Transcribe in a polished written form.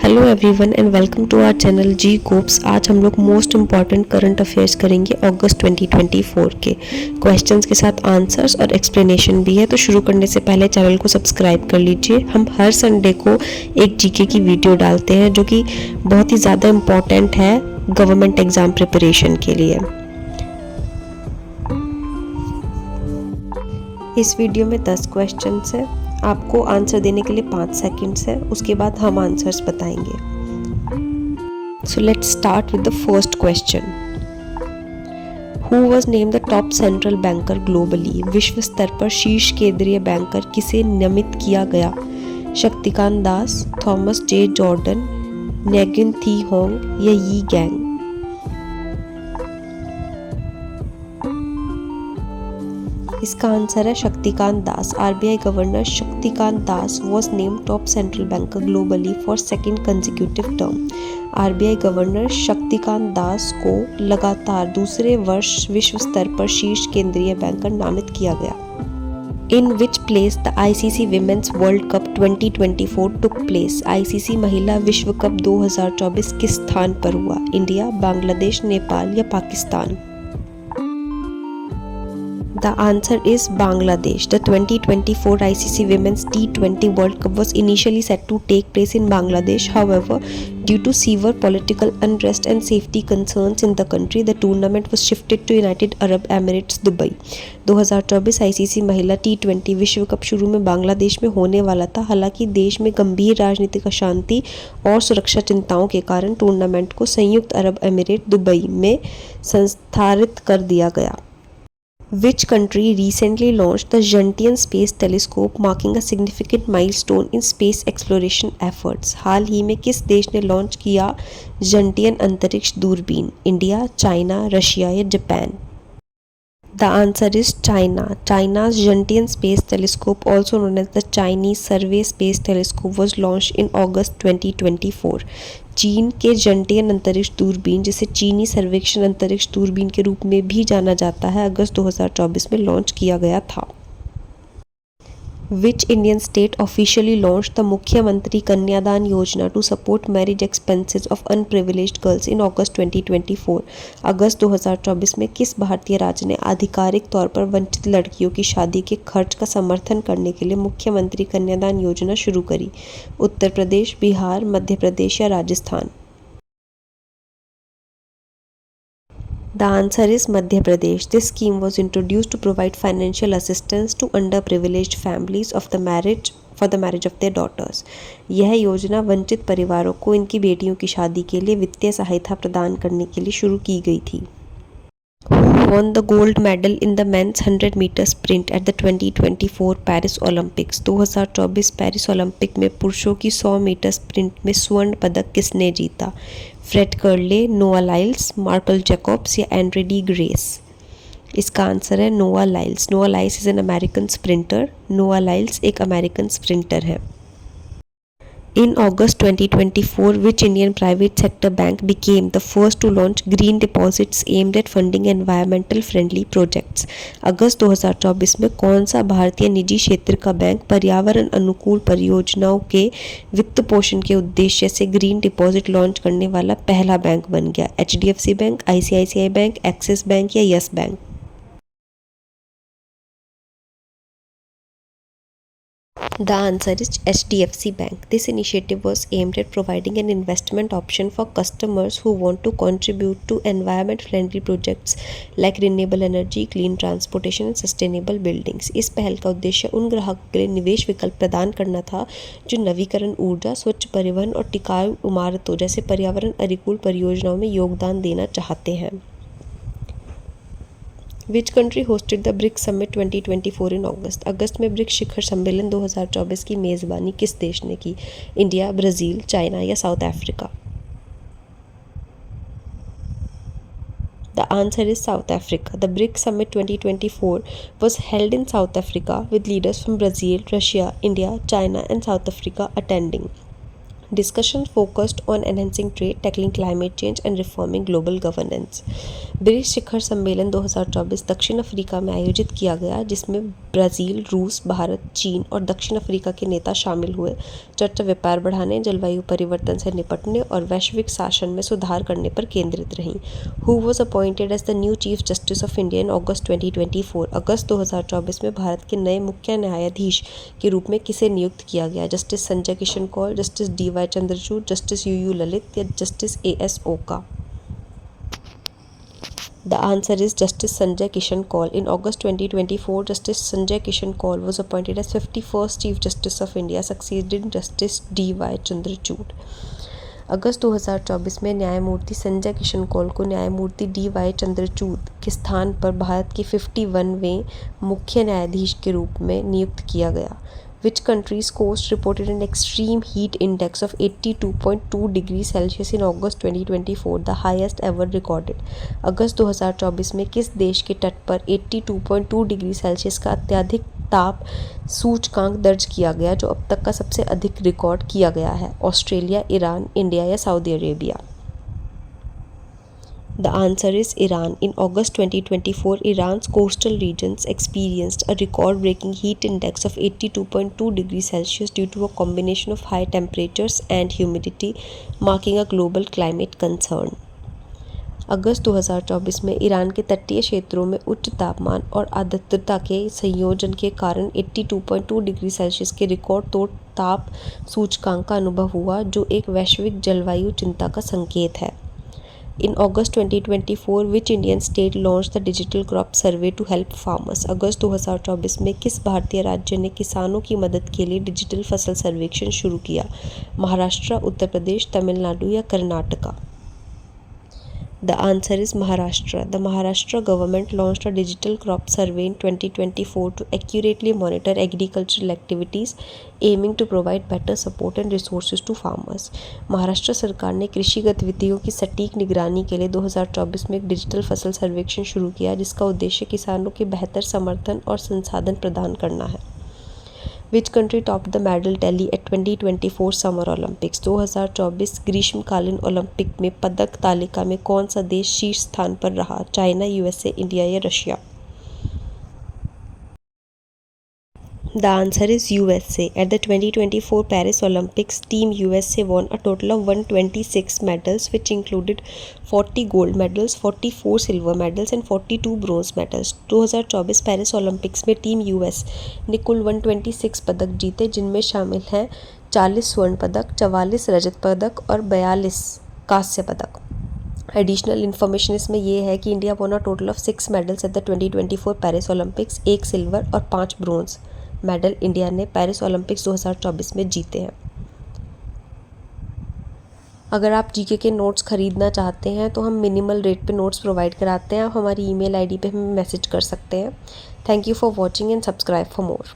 Hello everyone and welcome to our channel जी कोप्स। आज हम लोग मोस्ट इम्पॉर्टेंट करंट अफेयर्स करेंगे अगस्त 2024 के क्वेश्चंस के साथ आंसर्स और एक्सप्लेनेशन भी है। तो शुरू करने से पहले चैनल को सब्सक्राइब कर लीजिए। हम हर संडे को एक जीके की वीडियो डालते हैं जो कि बहुत ही ज़्यादा इम्पॉर्टेंट है गवर्नमेंट एग्ज़ाम प्रिपरेशन के लिए। इस वीडियो में 10 क्वेश्चंस है। आपको आंसर देने के लिए 5 सेकंड्स है, उसके बाद हम आंसर्स बताएंगे। So let's start with the first question. Who was named the top central banker globally? विश्व स्तर पर शीर्ष केंद्रीय बैंकर किसे नियमित किया गया? Shaktikanta Das, Thomas J Jordan, Nguyen Thi Hong या यी गैंग? इसका आंसर है Shaktikanta Das. RBI governor Shaktikanta Das was named top central banker globally for second consecutive term। RBI governor Shaktikanta Das को लगातार दूसरे वर्ष विश्व स्तर पर शीर्ष केंद्रीय बैंकर नामित किया गया। In which place the ICC Women's World Cup 2024 took place? ICC महिला विश्व कप 2024 किस स्थान पर हुआ? इंडिया, बांग्लादेश, नेपाल या Pakistan? The answer is Bangladesh. The 2024 ICC Women's T20 World Cup was initially set to take place in Bangladesh. However, due to severe political unrest and safety concerns in the country, the tournament was shifted to United Arab Emirates, Dubai। 2024 ICC महिला T20 विश्व cup शुरू में बांग्लादेश में होने वाला था। हालांकि देश में गंभीर राजनीतिक अशांति और सुरक्षा चिंताओं के कारण टूर्नामेंट को संयुक्त अरब अमीरात दुबई में संस्थानित कर दिया गया। Which country recently launched the Zhentian Space Telescope, marking a significant milestone in space exploration efforts? हाल ही में किस देश ने लॉन्च किया जंटियन अंतरिक्ष दूरबीन? इंडिया, चाइना, रशिया या Japan? The answer is China. China's Zhentian Space Telescope, also known as the Chinese Survey Space Telescope, was launched in August 2024। चीन के जंटियन अंतरिक्ष दूरबीन, जिसे चीनी सर्वेक्षण अंतरिक्ष दूरबीन के रूप में भी जाना जाता है, अगस्त 2024 में लॉन्च किया गया था। Which Indian state officially launched the मुख्यमंत्री Kanyadan Yojana to support marriage expenses of unprivileged girls in August 2024? अगस्त 2024 में किस भारतीय राज्य ने आधिकारिक तौर पर वंचित लड़कियों की शादी के खर्च का समर्थन करने के लिए मुख्यमंत्री कन्यादान योजना शुरू करी? उत्तर प्रदेश, बिहार, मध्य प्रदेश या Rajasthan? The answer is Madhya Pradesh. This scheme was introduced to provide financial assistance to underprivileged families for the marriage of their daughters। यह योजना वंचित परिवारों को इनकी बेटियों की शादी के लिए वित्तीय सहायता प्रदान करने के लिए शुरू की गई थी। Who won the gold medal in the men's 100 meter sprint at the 2024 Paris Olympics? 2024 Paris Olympic में पुरुषों की 100 मीटर स्प्रिंट में स्वर्ण पदक किसने जीता? फ्रेड कर्ले, नोआ लाइल्स, मार्कल जैकब्स या एंड्रे डी ग्रेस? इसका आंसर है नोआ लाइल्स। नोआ लाइल्स इज एन अमेरिकन स्प्रिंटर। नोआ लाइल्स एक अमेरिकन स्प्रिंटर है। In August 2024, which Indian private sector bank became the first to launch green deposits aimed at funding environmental friendly projects? अगस्त 2024 में कौन सा भारतीय निजी क्षेत्र का बैंक पर्यावरण अनुकूल परियोजनाओं के वित्त पोषण के उद्देश्य से ग्रीन डिपॉजिट लॉन्च करने वाला पहला बैंक बन गया? HDFC bank, ICICI bank, Axis bank या Yes bank? The answer is HDFC Bank. This initiative was aimed at providing an investment option for customers who want to contribute to environment-friendly projects like renewable energy, clean transportation and sustainable buildings। इस पहल का उद्देश्य उन ग्राहकों के लिए निवेश विकल्प प्रदान करना था जो नवीकरण ऊर्जा, स्वच्छ परिवहन और टिकाऊ इमारतों जैसे पर्यावरण अनुकूल परियोजनाओं में योगदान देना चाहते हैं। Which country hosted the BRICS Summit 2024 in August? अगस्त में ब्रिक्स शिखर सम्मेलन 2024 की मेज़बानी किस देश ने की? इंडिया, ब्राज़ील, चाइना या south Africa? The answer is South Africa. The BRICS Summit 2024 was held in South Africa with leaders from Brazil, Russia, India, China and South Africa attending। Discussion focused on enhancing trade, tackling climate change and reforming global governance. BRICS शिखर सम्मेलन 2024 दक्षिण Africa में आयोजित किया गया, जिसमें Brazil, रूस, भारत, चीन और दक्षिण अफ्रीका के नेता शामिल हुए। चर्चा व्यापार बढ़ाने, जलवायु परिवर्तन से निपटने और वैश्विक शासन में सुधार करने पर केंद्रित रही। Who was appointed as the new chief justice of India in August 2024? अगस्त 2024 में भारत के नए मुख्य न्यायाधीश के रूप में किसे नियुक्त किया गया? Justice Sanjay Kishan Kaul, justice DY Chandrachud, justice UU Lalit या justice AS Oka? The answer is Justice Sanjay Kishan Kaul. In August 2024, Justice Sanjay Kishan Kaul was appointed as 51st Chief Justice of India, succeeding Justice DY Chandrachud. अगस्त 2024 में न्यायमूर्ति संजय किशन कौल को न्यायमूर्ति DY Chandrachud के स्थान पर भारत के 51वें मुख्य न्यायाधीश के रूप में नियुक्त किया गया। Which country's coast reported an extreme heat index of 82.2 degrees Celsius in August 2024, the highest ever recorded? अगस्त 2024 में किस देश के तट पर 82.2 डिग्री सेल्सियस का अत्यधिक ताप सूचकांक दर्ज किया गया, जो अब तक का सबसे अधिक रिकॉर्ड किया गया है? ऑस्ट्रेलिया, ईरान, इंडिया या Saudi Arabia? The answer is Iran. In August 2024, Iran's coastal regions experienced a record-breaking heat index of 82.2 degrees Celsius due to a combination of high temperatures and humidity, marking a global climate concern. अगस्त 2024 में Iran के तटीय क्षेत्रों में उच्च तापमान और आर्द्रता के संयोजन के कारण 82.2 डिग्री सेल्सियस के रिकॉर्ड तोड़ ताप सूचकांक का अनुभव हुआ, जो एक वैश्विक जलवायु चिंता का संकेत है। In August 2024, which Indian state launched the digital crop survey to help farmers? अगस्त 2024 में किस भारतीय राज्य ने किसानों की मदद के लिए डिजिटल फसल सर्वेक्षण शुरू किया? महाराष्ट्र, उत्तर प्रदेश, तमिलनाडु या Karnataka? The answer is Maharashtra. The Maharashtra government launched a digital crop survey in 2024 to accurately monitor agricultural activities, aiming to provide better support and resources to farmers. Maharashtra सरकार ने कृषि गतिविधियों की सटीक निगरानी के लिए 2024 में एक डिजिटल फसल सर्वेक्षण शुरू किया, जिसका उद्देश्य किसानों के बेहतर समर्थन और संसाधन प्रदान करना है। Which country topped the medal tally at 2024 Summer Olympics? 2024 ग्रीष्मकालीन ओलंपिक में पदक तालिका में कौन सा देश शीर्ष स्थान पर रहा? चाइना, USA, इंडिया या Russia? The answer is USA. At the 2024 Paris Olympics, Team USA won a total of 126 medals, which included 40 gold medals, 44 silver medals and 42 bronze medals. 2024 Paris Olympics में टीम US ने कुल 126 पदक जीते, जिनमें शामिल हैं 40 स्वर्ण पदक, 44 रजत पदक और 42 कांस्य पदक। एडिशनल इन्फॉर्मेशन इसमें ये है कि India won a total of 6 medals at the 2024 Paris Olympics, 1 silver और 5 ब्रोंज मेडल इंडिया ने पेरिस ओलंपिक्स 2024 में जीते हैं। अगर आप जीके के नोट्स ख़रीदना चाहते हैं तो हम मिनिमल रेट पे नोट्स प्रोवाइड कराते हैं। आप हमारी ईमेल आईडी पे हमें मैसेज कर सकते हैं। Thank you for watching and subscribe for more.